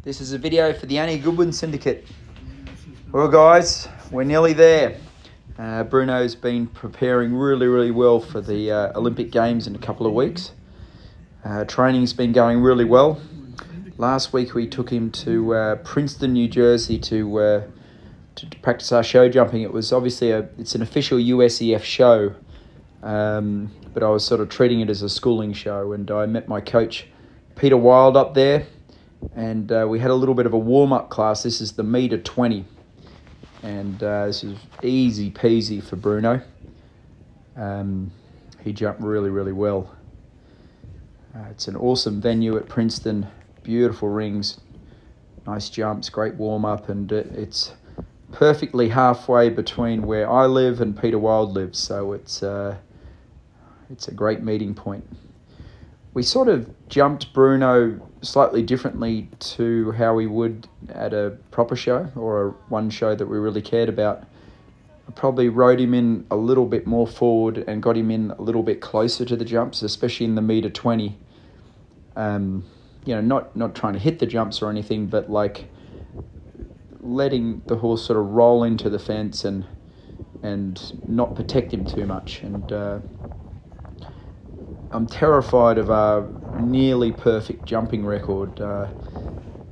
This is a video for the Annie Goodwin Syndicate. Well guys, we're nearly there. Bruno's been preparing really well for the Olympic Games in a couple of weeks. Training's been going really well. Last week we took him to Princeton, New Jersey to practice our show jumping. It was obviously it's an official USEF show, but I was sort of treating it as a schooling show, and I met my coach Peter Wild up there, and we had a little bit of a warm-up class. This is the meter 20, and this is easy peasy for Bruno. He jumped really well. It's an awesome venue at Princeton, beautiful rings, nice jumps, great warm-up, and it's perfectly halfway between where I live and Peter Wild lives, so it's a great meeting point. We sort of jumped Bruno slightly differently to how we would at a proper show or one show that we really cared about. I probably rode him in a little bit more forward and got him in a little bit closer to the jumps, especially in the meter 20. Not trying to hit the jumps or anything, but like letting the horse sort of roll into the fence and not protect him too much. And I'm terrified of our nearly perfect jumping record,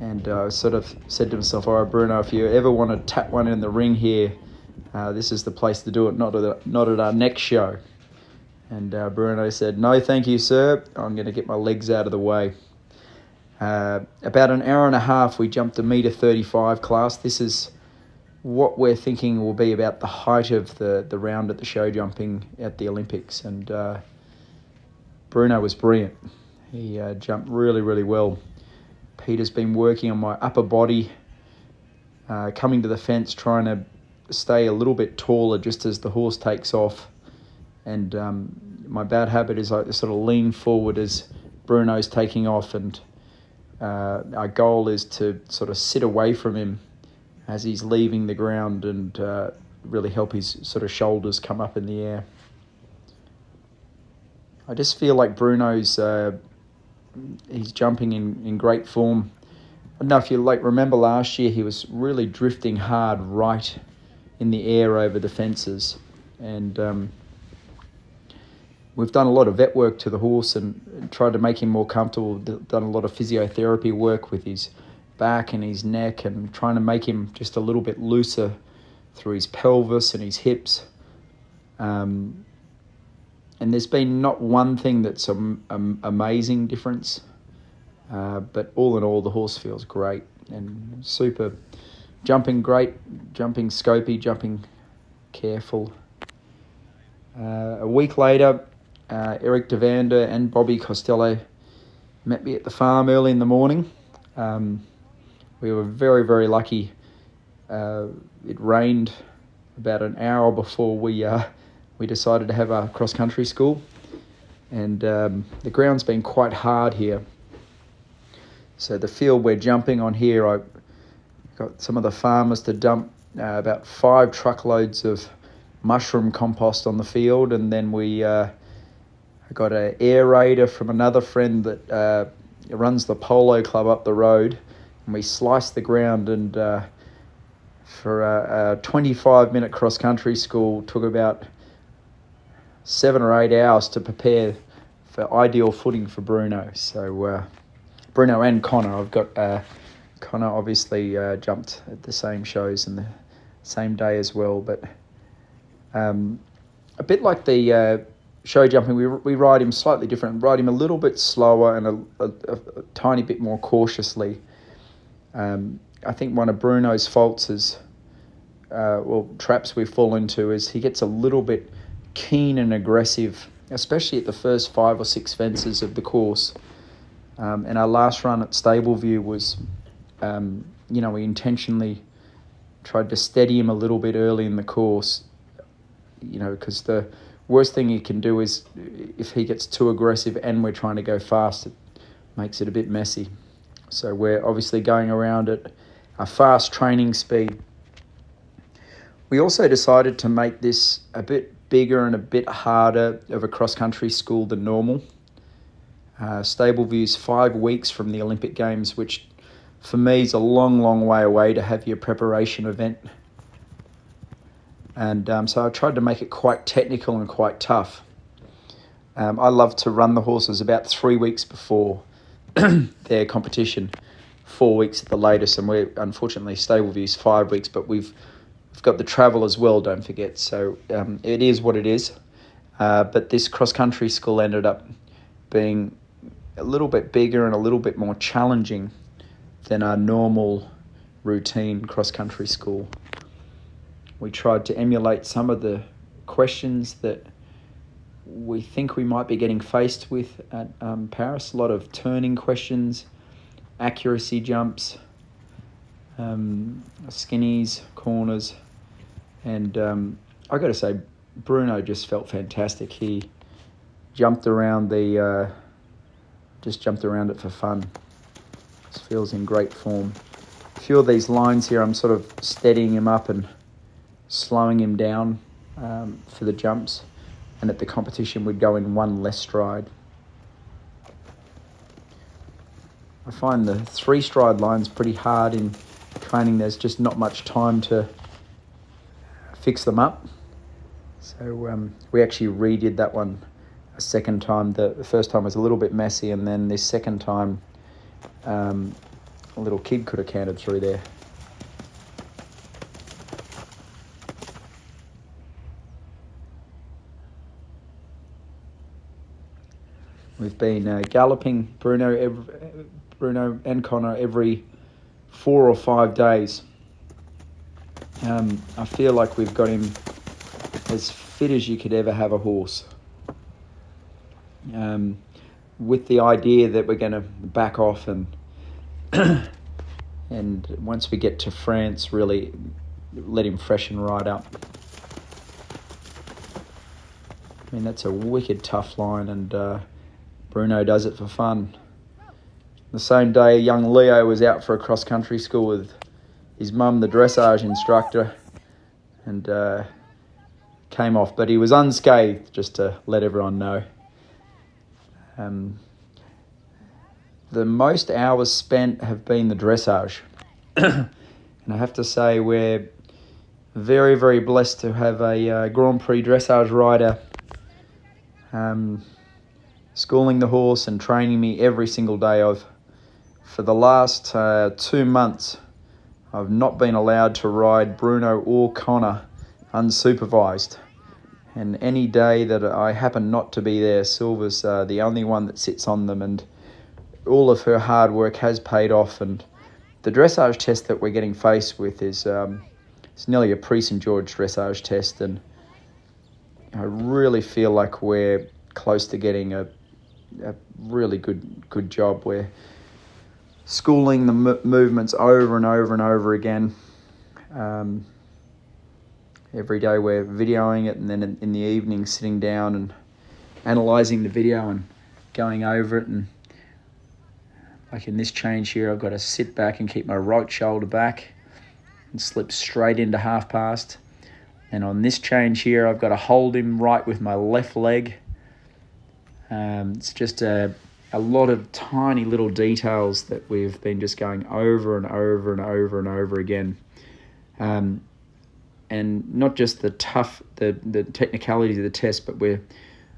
and I sort of said to myself, all right, Bruno, if you ever want to tap one in the ring here, this is the place to do it, not at our next show. And Bruno said, no, thank you, sir. I'm going to get my legs out of the way. About an hour and a half, we jumped a meter 35 class. This is what we're thinking will be about the height of the round at the show jumping at the Olympics. And Bruno was brilliant. He jumped really well. Peter's been working on my upper body, coming to the fence, trying to stay a little bit taller just as the horse takes off. And my bad habit is I sort of lean forward as Bruno's taking off, and our goal is to sort of sit away from him as he's leaving the ground and really help his sort of shoulders come up in the air. I just feel like Bruno's he's jumping in great form. I don't know if you remember last year, he was really drifting hard right in the air over the fences, and we've done a lot of vet work to the horse and tried to make him more comfortable. Done a lot of physiotherapy work with his back and his neck, and trying to make him just a little bit looser through his pelvis and his hips. And there's been not one thing that's an amazing difference, but all in all, the horse feels great and super. Jumping great, jumping scopy, jumping careful. A week later, Eric Devander and Bobby Costello met me at the farm early in the morning. We were very lucky. It rained about an hour before we decided to have our cross-country school, and the ground's been quite hard here. So the field we're jumping on here, I got some of the farmers to dump about 5 truckloads of mushroom compost on the field, and then we got an aerator from another friend that runs the polo club up the road, and we sliced the ground, and for a 25-minute cross-country school took about 7 or 8 hours to prepare for ideal footing for Bruno. So Bruno and Connor, I've got Connor obviously jumped at the same shows in the same day as well, but a bit like the show jumping, we ride him slightly different, ride him a little bit slower and a tiny bit more cautiously. I think one of Bruno's faults is, traps we fall into, is he gets a little bit keen and aggressive, especially at the first 5 or 6 fences of the course. And our last run at Stableview was, we intentionally tried to steady him a little bit early in the course, because the worst thing he can do is if he gets too aggressive and we're trying to go fast, it makes it a bit messy. So we're obviously going around at a fast training speed. We also decided to make this a bit bigger and a bit harder of a cross-country school than normal. Stable View's 5 weeks from the Olympic Games, which for me is a long way away to have your preparation event. And so I tried to make it quite technical and quite tough. I love to run the horses about 3 weeks before their competition, 4 weeks at the latest, and we're unfortunately Stable-View's 5 weeks, but we've got the travel as well, don't forget. So it is what it is. But this cross-country school ended up being a little bit bigger and a little bit more challenging than our normal routine cross-country school. We tried to emulate some of the questions that we think we might be getting faced with at Paris. A lot of turning questions, accuracy jumps, skinnies, corners, and I got to say, Bruno just felt fantastic. He jumped around just jumped around it for fun. Just feels in great form. A few of these lines here, I'm sort of steadying him up and slowing him down for the jumps. And at the competition, we'd go in one less stride. I find the 3-stride lines pretty hard in training. There's just not much time to fix them up. So we actually redid that one a second time. The first time was a little bit messy, and then this second time, a little kid could have cantered through there. We've been galloping Bruno and Connor every 4 or 5 days. I feel like we've got him as fit as you could ever have a horse. With the idea that we're going to back off and and once we get to France, really let him freshen right up. I mean, that's a wicked tough line, and Bruno does it for fun. The same day, young Leo was out for a cross-country school with his mum, the dressage instructor, and came off, but he was unscathed, just to let everyone know. The most hours spent have been the dressage. And I have to say, we're very blessed to have a Grand Prix dressage rider schooling the horse and training me every single day. For the last 2 months, I've not been allowed to ride Bruno or Connor unsupervised. And any day that I happen not to be there, Silver's the only one that sits on them, and all of her hard work has paid off. And the dressage test that we're getting faced with is it's nearly a Pre-St. George dressage test, and I really feel like we're close to getting a really good job. We're schooling the movements over and over again. Every day we're videoing it, and then in the evening sitting down and analysing the video and going over it. And like in this change here, I've got to sit back and keep my right shoulder back and slip straight into half past. And on this change here, I've got to hold him right with my left leg. It's just a lot of tiny little details that we've been just going over and over again. And not just the technicalities of the test, but we're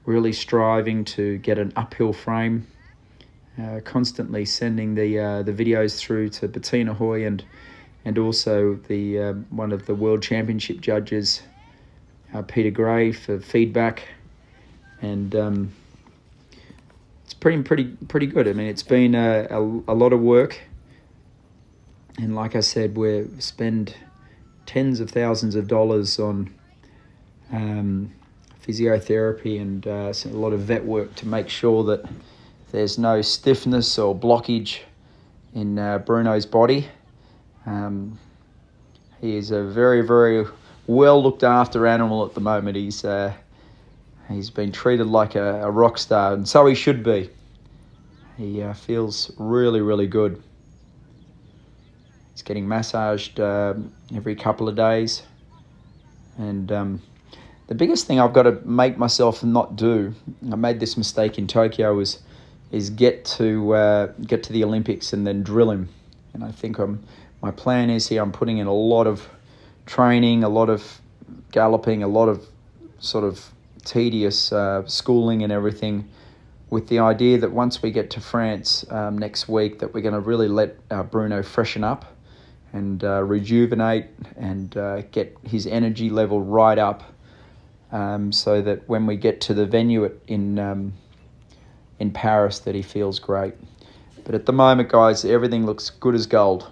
really striving to get an uphill frame. Constantly sending the videos through to Bettina Hoy and also the one of the World Championship judges, Peter Gray, for feedback. And it's pretty good. I mean, it's been a lot of work, and like I said, we spend tens of thousands of dollars on physiotherapy and a lot of vet work to make sure that there's no stiffness or blockage in Bruno's body. He is a very well looked after animal at the moment. He's been treated like a rock star, and so he should be. He feels really good. He's getting massaged every couple of days. And the biggest thing I've got to make myself not do, I made this mistake in Tokyo, is get to the Olympics and then drill him. And I think my plan is here, I'm putting in a lot of training, a lot of galloping, a lot of sort of tedious schooling and everything, with the idea that once we get to France next week, that we're going to really let Bruno freshen up and rejuvenate and get his energy level right up, so that when we get to the venue in Paris, that he feels great. But at the moment, guys, everything looks good as gold.